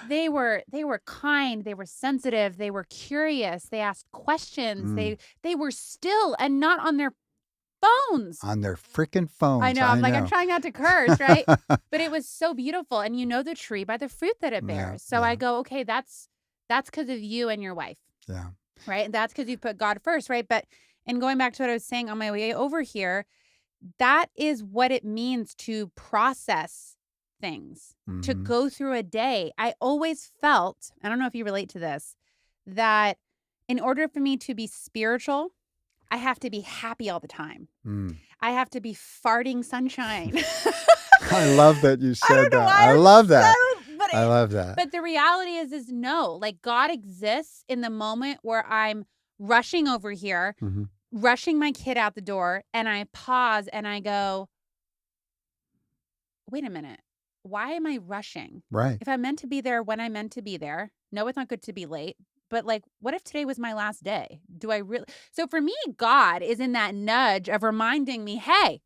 They were kind, they were sensitive, they were curious, they asked questions, Mm. they were still and not on their phones. On their frickin' I phones, know, I'm I like, I'm know. trying not to curse, right? But it was so beautiful, and you know the tree by the fruit that it Yeah, bears. So I yeah, go, "Okay, that's because of you and your wife." yeah. Right? And that's because you put God first, right? But and going back to what I was saying on my way over here, that is what it means to process things, to Mhm. go through a day. I always felt, I don't know if you relate to this, that in order for me to be spiritual, I have to be happy all the time. Mm. I have to be farting sunshine. I love that you I said don't know that. why I I'm love that. so, I love that. but the reality is no. Like God exists in the moment where I'm rushing over here, Mhm. rushing my kid out the door, and I pause and I go, wait a minute. Why am I rushing? Right. If I'm meant to be there when I'm meant to be there, no, it's not good to be late. But like, what if today was my last day? Do I really? So for me, God is in that nudge of reminding me, hey,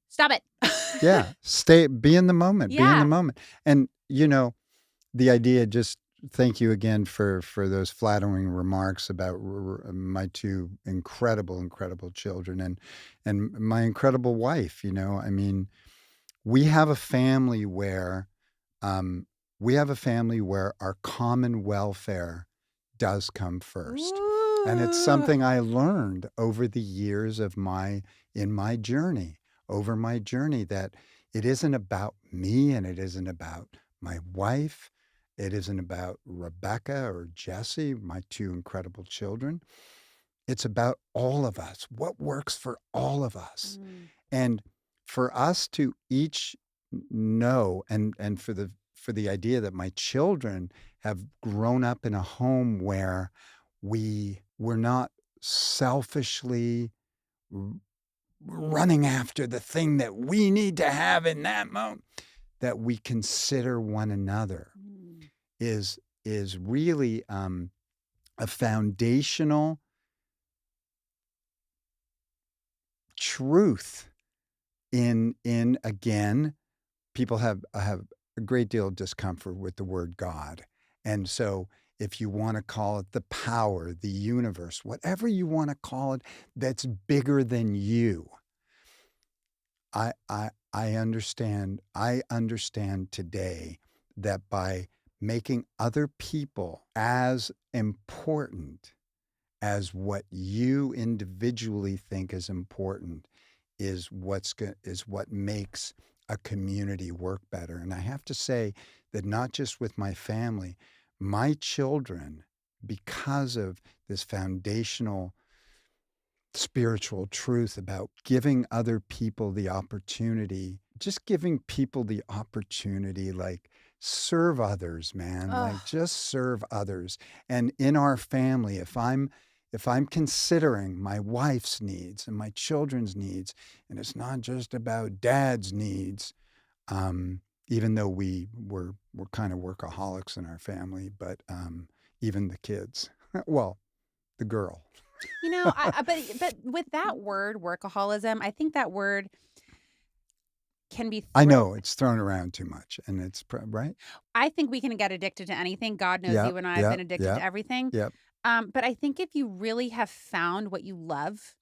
stop it. Yeah. Be in the moment, be in the Yeah. moment. And, the idea just thank you again for those flattering remarks about my 2 incredible, incredible children and my incredible wife, I mean, we have a family where, um, our common welfare does come first. And it's Ooh. something I learned over the years in my journey, that it isn't about me and it isn't about my wife. It isn't about Rebecca or Jesse, my 2 incredible children. It's about all of us. What works for all of us? Mm. And for us to each know and for the idea that my children have grown up in a home where we were not selfishly r- running after the thing that we need to have in that moment, that we consider one another Mm. is really a foundational truth in again, people have a great deal of discomfort with the word God. And so if you want to call it the power, the universe, whatever you want to call it, that's bigger than you. I understand today that by making other people as important as what you individually think is important is what makes a community work better. And I have to say that not just with my family, my children, because of this foundational spiritual truth about giving other people the opportunity, just giving people the opportunity, like serve others, man, Ugh. like just serve others. And in our family, if I'm considering my wife's needs and my children's needs, and it's not just about dad's needs, even though we're kind of workaholics in our family, but even the kids, well, the girl. But with that word workaholism, I think that word can be I know it's thrown around too much, and it's right. I think we can get addicted to anything. God knows Yep, you and I have been yep, addicted to yep, everything. yep. But I think if you really have found what you love,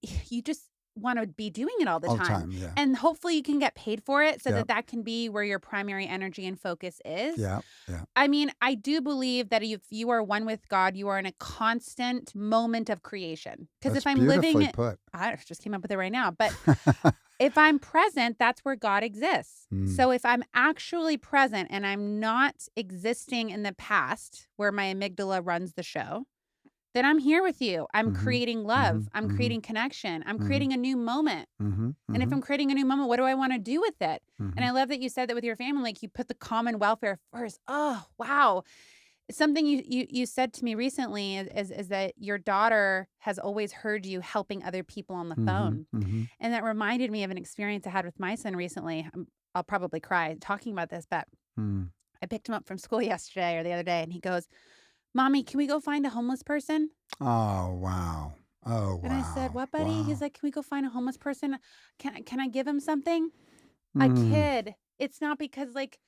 you just want to be doing it all the All the time. time, yeah. And hopefully you can get paid for it so Yep, that can be where your primary energy and focus is. yeah, yeah. I mean, I do believe that if you are one with God, you are in a constant moment of creation. Because That's if I'm living beautifully it, put. I just came up with it right now. But if I'm present, that's where God exists. Mm, So if I'm actually present and I'm not existing in the past where my amygdala runs the show, then I'm here with you. I'm mhm, creating love. mhm, I'm mhm, creating connection. I'm mhm, creating a new moment. mhm, And if mhm, I'm creating a new moment, what do I want to do with it? And mhm. I love that you said that with your family, like you put the common welfare first. Oh, wow. Something you said to me recently is that your daughter has always heard you helping other people on the Mhm, phone. mhm, And that reminded me of an experience I had with my son recently. I'll probably cry talking about this, but mm. I picked him up from school yesterday or the other day and he goes, "Mommy, can we go find a homeless person?" Oh, wow. Oh, And I said, wow. "What, buddy?" He's Wow. like, "Can we go find a homeless person? Can I give him something?" A Mm, kid. It's not because, like,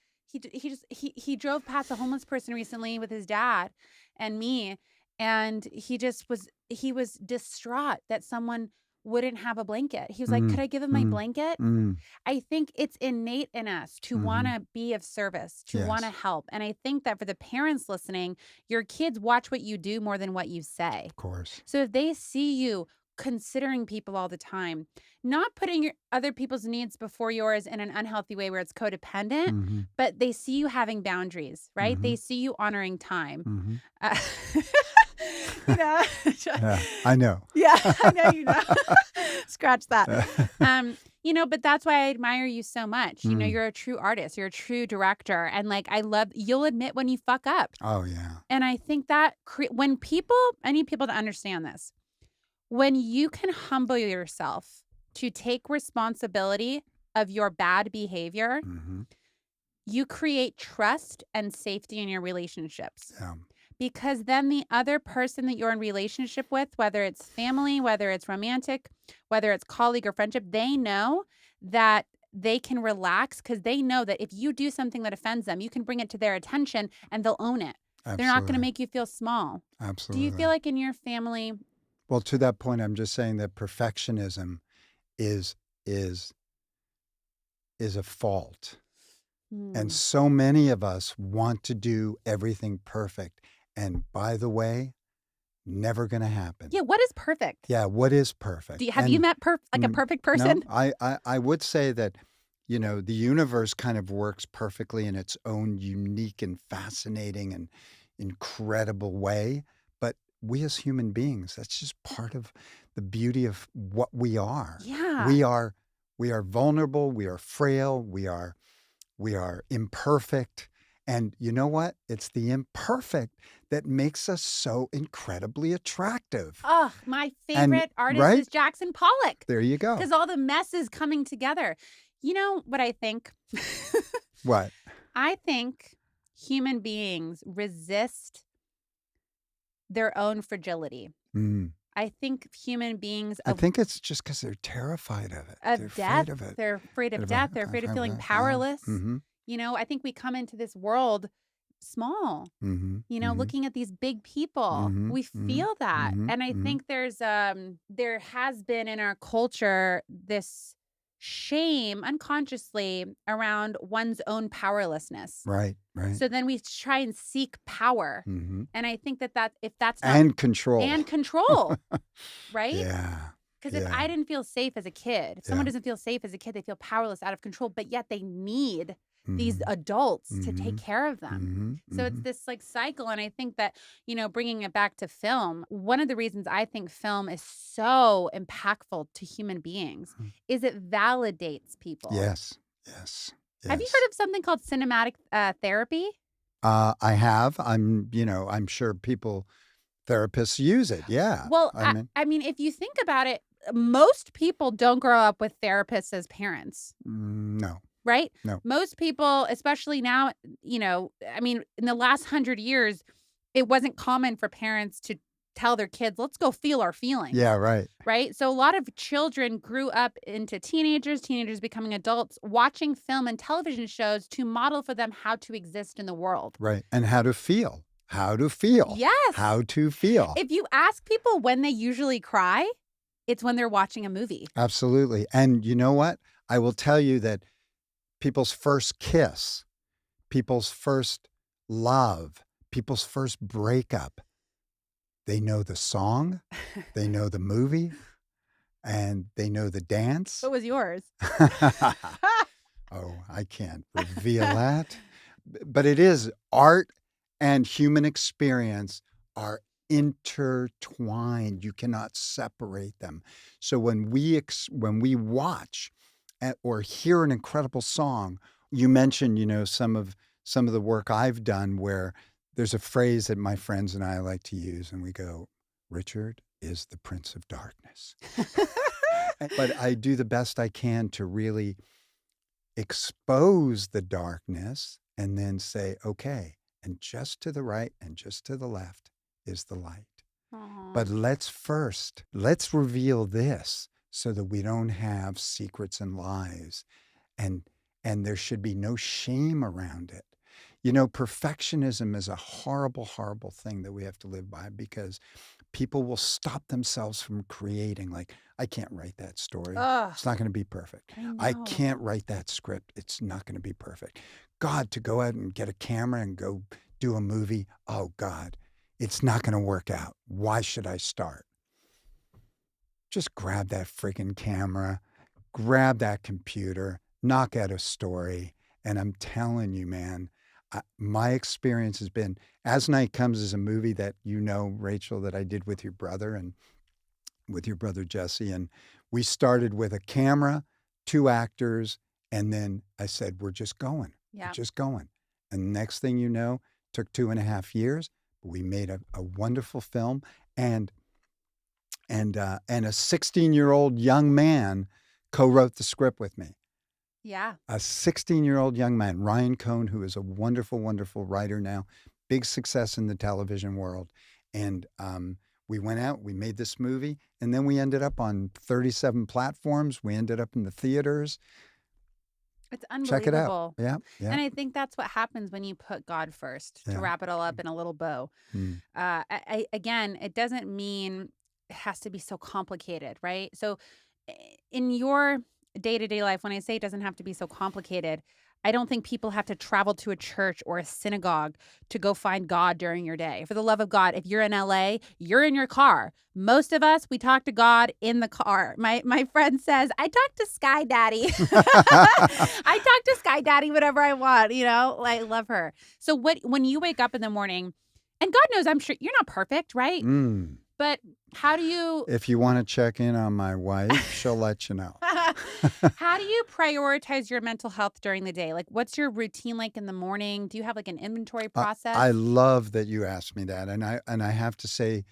he drove past a homeless person recently with his dad and me, and he was distraught that someone wouldn't have a blanket. He was like, "Could mm, I give him my mm, blanket?" mm, I think it's innate in us to mhm. wanna be of service, to wanna Yes, help, and I think that for the parents listening, your kids watch what you do more than what you say. of course. So if they see you considering people all the time, not putting your other people's needs before yours in an unhealthy way where it's codependent, Mhm, but they see you having boundaries, right? They mhm, see you honoring time. mhm. Uh, you know, Yeah, I know. yeah, I know you know. Scratch that. But that's why I admire you so much. You know, Mm. you're a true artist, you're a true director, and like I love you'll admit when you fuck up. Oh, yeah. And I think that when people, I need people to understand this. When you can humble yourself to take responsibility of your bad behavior, Mhm. you create trust and safety in your relationships. Yeah. Because then the other person that you're in relationship with, whether it's family, whether it's romantic, whether it's colleague or friendship, they know that they can relax because they know that if you do something that offends them, you can bring it to their attention and they'll own it. They're not going to Absolutely. make you feel small. Do you Absolutely. feel like in your family? Well, to that point, I'm just saying that perfectionism is is is a fault. And Hmm. so many of us want to do everything perfect. And by the way, never going to happen. Yeah, what is perfect? Yeah, what is perfect? Have you And met like a mm, perfect no, person? I would say that, the universe kind of works perfectly in its own unique and fascinating and incredible way. But we as human beings, that's just part of the beauty of what we are. Yeah. We are we are vulnerable, we are frail, we are imperfect. And you know what? It's the imperfect that makes us so incredibly attractive. Oh, my And favorite artist right? is Jackson Pollock There you go. because all the mess is coming together. You know what I think? What? I think human beings resist their own fragility. Mm. I think human beings I think it's just because 'cause they're terrified of it. They're of death, afraid of it. they're afraid Bit of of a death, they're afraid of feeling yeah. powerless. Mhm. I think we come into this world small. Mhm. Mhm. Looking at these big people, Mhm. we Mhm. feel that. Mhm. And I Mhm. think there has been in our culture this shame unconsciously around one's own powerlessness. Right, right. So then we try and seek power. Mhm. And I think that if that's not And control. and control, right? Yeah. Because if Yeah. I didn't feel safe as a kid, if someone Yeah. doesn't feel safe as a kid, they feel powerless, out of control, but yet they need these Mhm. adults to take Mhm. care of them. Mhm. So it's Mhm. this like cycle. And I think that, bringing it back to film, one of the reasons I think film is so impactful to human beings Mhm. is it validates people. Yes. Yes. Have you Yes. heard of something called cinematic therapy? I have. I'm sure therapists use it. Yeah. Well, I mean, I mean, if you think about it, most people don't grow up with therapists as parents. no. Right? No. Most people, especially now, I mean, in the last 100 years, it wasn't common for parents to tell their kids, "Let's go feel our feelings." Yeah, right. Right? So a lot of children grew up into teenagers becoming adults, watching film and television shows to model for them how to exist in the world. Right. And how to feel. How to feel. Yes. How to feel. If you ask people when they usually cry, It's when they're watching a movie. Absolutely. And you know what? I will tell you that people's first kiss, people's first love, people's first breakup, they know the song, they know the movie, and they know the dance. What was yours? Oh, I can't reveal that. But it is art and human experience are intertwined. You cannot separate them. So when we watch or hear an incredible song, you mentioned, some of the work I've done where there's a phrase that my friends and I like to use, and we go, "Richard is the Prince of Darkness." But I do the best I can to really expose the darkness and then say, okay, and just to the right and just to the left is the light. Aw. But let's reveal this so that we don't have secrets and lies and and there should be no shame around it. Perfectionism is a horrible, horrible thing that we have to live by because people will stop themselves from creating. Like, I can't write that story. Ugh, It's not going to be perfect. I I know. can't write that script. It's not going to be perfect. God, to go out and get a camera and go do a movie. Oh, God, it's not going to work out. Why should I start? Just grab that freaking camera, grab that computer, knock out a story. And I'm telling you, man, my experience has been As Night Comes is a movie that Rachel, that I did with your brother and with your brother Jesse. And we started with a camera, two actors, and then I said, we're just going. We're Yeah. just going. And the next thing you know, took 2.5 years. We made a wonderful film. And a 16-year-old young man co-wrote the script with me. Yeah. A 16-year-old young man, Ryan Cohn, who is a wonderful, wonderful writer now, big success in the television world. And we went out, we made this movie, and then we ended up on 37 platforms. We ended up in the theaters. It's Check it out. unbelievable. Yeah, yeah, And I think that's what happens when you put God first, to yeah. wrap it all up in a little bow. Mm. Again, it doesn't mean it has to be so complicated, right? So, in your day to day life, when I say it doesn't have to be so complicated, I don't think people have to travel to a church or a synagogue to go find God during your day. For the love of God, if you're in LA, you're in your car. Most of us, we talk to God in the car. My friend says, I talk to Sky Daddy. I talk to Sky Daddy whenever I want, I love her. So when you wake up in the morning, and God knows, I'm sure you're not perfect, right? Mm. But how do you If you want to check in on my wife, she'll let you know. how do you prioritize your mental health during the day? Like, what's your routine like in the morning? Do you have like an inventory process? I love that you asked me that. And I have to say,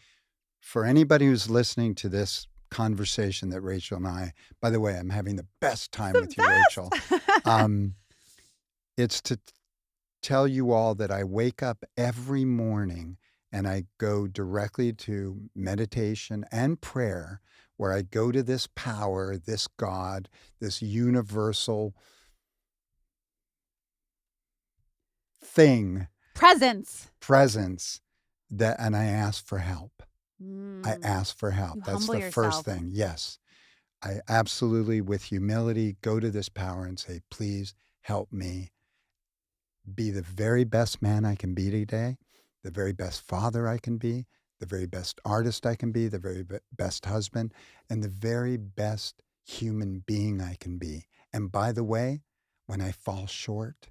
for anybody who's listening to this conversation that Rachel and I, by the way, I'm having the best time The with you, Rachel. best. It's to tell you all that I wake up every morning and I go directly to meditation and prayer, where I go to this power, this God, this universal thing, presence, and I ask for help. I ask for help. You That's humble the first yourself. thing. Yes. I absolutely, with humility, go to this power and say, please help me be the very best man I can be today, the very best father I can be, the very best artist I can be, the very best husband, and the very best human being I can be. And by the way, when I fall short,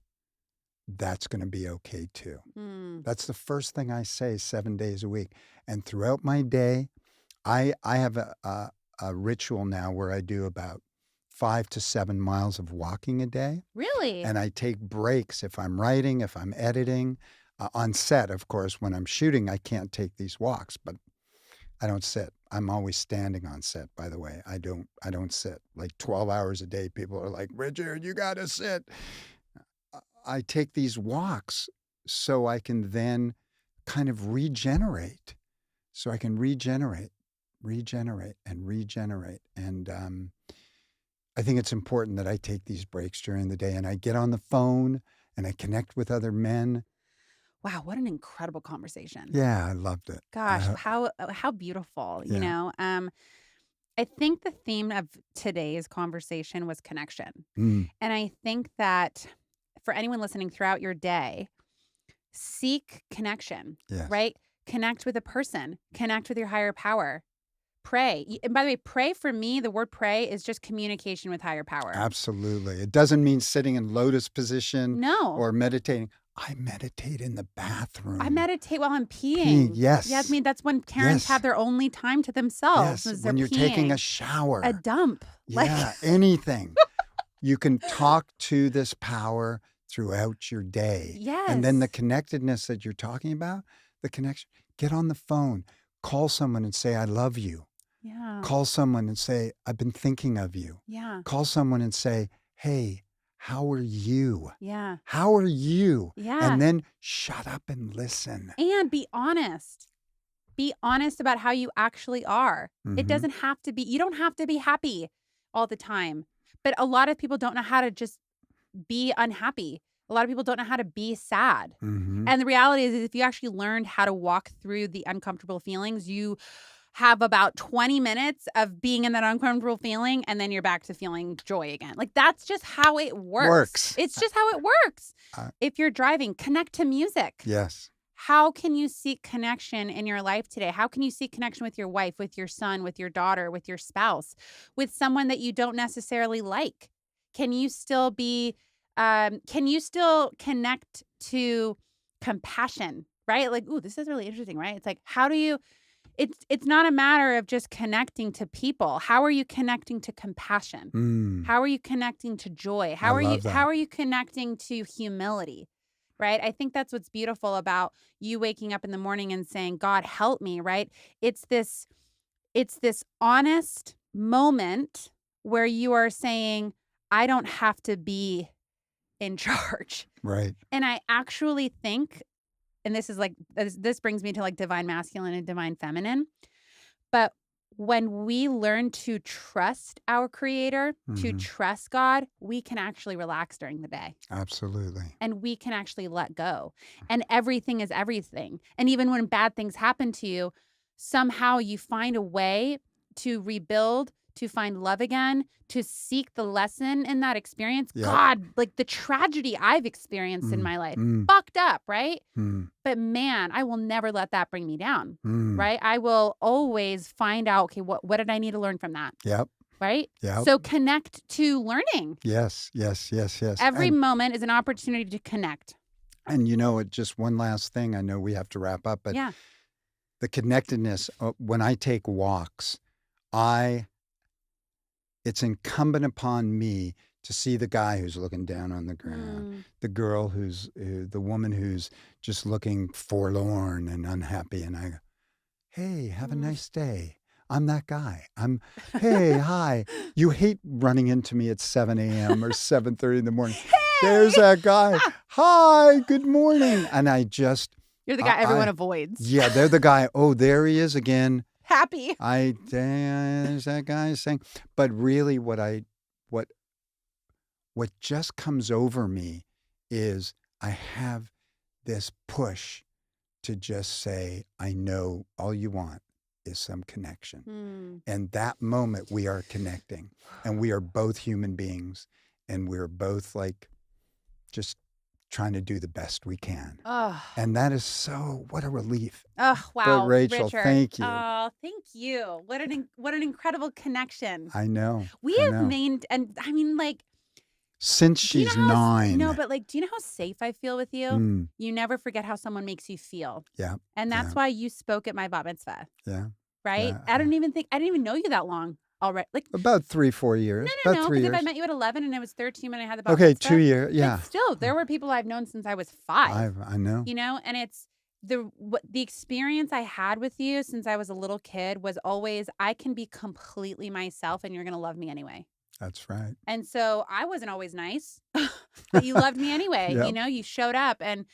that's going to be okay too. Mm. That's the first thing I say 7 days a week. And throughout my day, I have a ritual now where I do about 5 to 7 miles of walking a day. Really? And I take breaks if I'm writing, if I'm editing. On set, of course, when I'm shooting, I can't take these walks, but I don't sit. I'm always standing on set, by the way. I don't sit. Like 12 hours a day, people are like, Richard, you got to sit. I take these walks so I can then kind of regenerate. So I can regenerate, and regenerate. And I think it's important that I take these breaks during the day and I get on the phone and I connect with other men. Wow, what an incredible conversation. Yeah, I loved it. Gosh, how beautiful, Yeah. I think the theme of today's conversation was connection. Mm, And I think that for anyone listening throughout your day, seek connection, yes. right? Connect with a person, connect with your higher power, pray. And by the way, pray for me, the word pray is just communication with higher power. Absolutely. It doesn't mean sitting in lotus position No, or meditating. I meditate in the I bathroom. meditate while I'm Peeing. peeing. Yeah, I Yes. mean, that's when parents have Yes. their only time to themselves Yes. is they're When you're taking a peeing. A shower. dump. Like, Yeah. Anything. You can talk to this power throughout your day. And then the yes. connectedness that you're talking about, the connection, get on the phone, call someone and say, I love you. Yeah. Call someone and say, I've been thinking of you. Yeah. Call someone and say, hey, how are you? Yeah. How are you? Yeah. And then shut up and listen. And be honest. Be honest about how you actually are. It Mhm. doesn't have to be, you don't have to be happy all the time. But a lot of people don't know how to just be unhappy. A lot of people don't know how to be sad. Mhm. And the reality is if you actually learned how to walk through the uncomfortable feelings, you have about 20 minutes of being in that uncomfortable feeling and then you're back to feeling joy again. Like that's just how it works. Works. It's just how it works. Uh, If you're driving, connect to music. yes. How can you seek connection in your life today? How can you seek connection with your wife, with your son, with your daughter, with your spouse, with someone that you don't necessarily like? Can you still be, can you still connect to compassion, right? Like, ooh, this is really interesting, right? It's like, how do you, it's not a matter of just connecting to people. How are you connecting to compassion? Mm, How are you connecting to joy? I love How that. are you connecting to humility? Right? I think that's what's beautiful about you waking up in the morning and saying, "God, help me," right? It's this honest moment where you are saying, "I don't have to be in charge." Right. And I actually think and this is like this brings me to like divine masculine and divine feminine. But when we learn to trust our creator, to Mhm. trust God, we can actually relax during the day Absolutely. and we can actually let go. And everything is everything. And even when bad things happen to you, somehow you find a way to rebuild, to find love again, to seek the lesson in that experience. Yep. God, like the tragedy I've experienced in Mm, my life, mm, fucked up, right? mm, But man, I will never let that bring me down, mm. right? I will always find out, okay, what did I need to learn from that, Yep. right? Yep. So connect to learning. Yes. Yes. Yes. Yes. Every moment is an opportunity to connect. And you know what? Just one last thing. I know we have to wrap up, but Yeah. the connectedness. When I take walks, I it's incumbent upon me to see the guy who's looking down on the ground, Mm. the girl the woman who's just looking forlorn and unhappy. And I go, hey, have a Mm. nice day. I'm that guy. Hey, hi. You hate running into me at 7 a.m. or 7:30 in the morning. There's Hey! that guy. Hi, good morning. And I just, You're the I, guy everyone I avoids. yeah, they're the guy. Oh, there he is again. Happy. There's that guy saying, but really what what just comes over me is I have this push to just say, I know all you want is some connection. Mm. And that moment we are connecting and we are both human beings and we're both like just trying to do the best we can. Oh. And that is so, what a relief. Oh, But wow, Rachel, Richard. thank you. Oh, thank you. What an incredible connection. I know. We I have know. made, and I mean, like, Since do you know she's how? No, 9. but like, do you know how safe I feel with you? Mm, You never forget how someone makes you feel, yeah. and Yeah. that's why you spoke at my bat mitzvah, Yeah. right? Yeah. I didn't even know you that long already. Like, About 3, 4 no, years. no, About no, 3 because if I years. met you at 11 and I was 13 when I had the bat Okay, 2 mitzvah, years. Yeah. but still, there were people I've known since I was 5. I know. And it's the experience I had with you since I was a little kid was always I can be completely myself and you're gonna love me anyway. That's right. And so I wasn't always nice, but you loved me anyway. Yep. You showed up and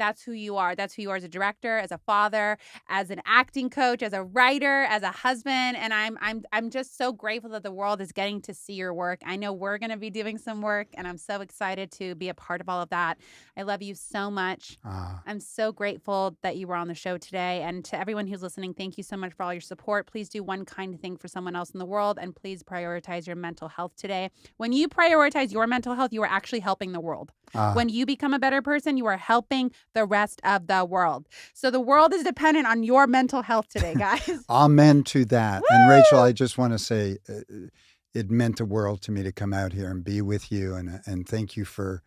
That's who you are. That's who you are as a director, as a father, as an acting coach, as a writer, as a husband. And I'm just so grateful that the world is getting to see your work. I know we're going to be doing some work, and I'm so excited to be a part of all of that. I love you so much. I'm so grateful that you were on the show today. And to everyone who's listening, thank you so much for all your support. Please do one kind thing for someone else in the world, and please prioritize your mental health today. When you prioritize your mental health, you are actually helping the world. When you become a better person, you are helping the rest of the world. So the world is dependent on your mental health today, guys. Amen to that. Woo! And Rachel, I just want to say it meant the world to me to come out here and be with you. And thank you for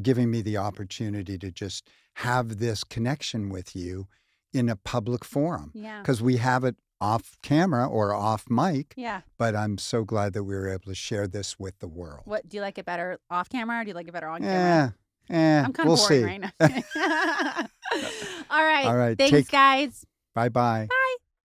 giving me the opportunity to just have this connection with you in a public forum. Yeah. Because we have it off camera or off mic. Yeah. But I'm so glad that we were able to share this with the world. What do you like it better off camera, or do you like it better on camera? I'm kind of we'll boring see. right now. All right. All right. Thanks, guys. Bye-bye.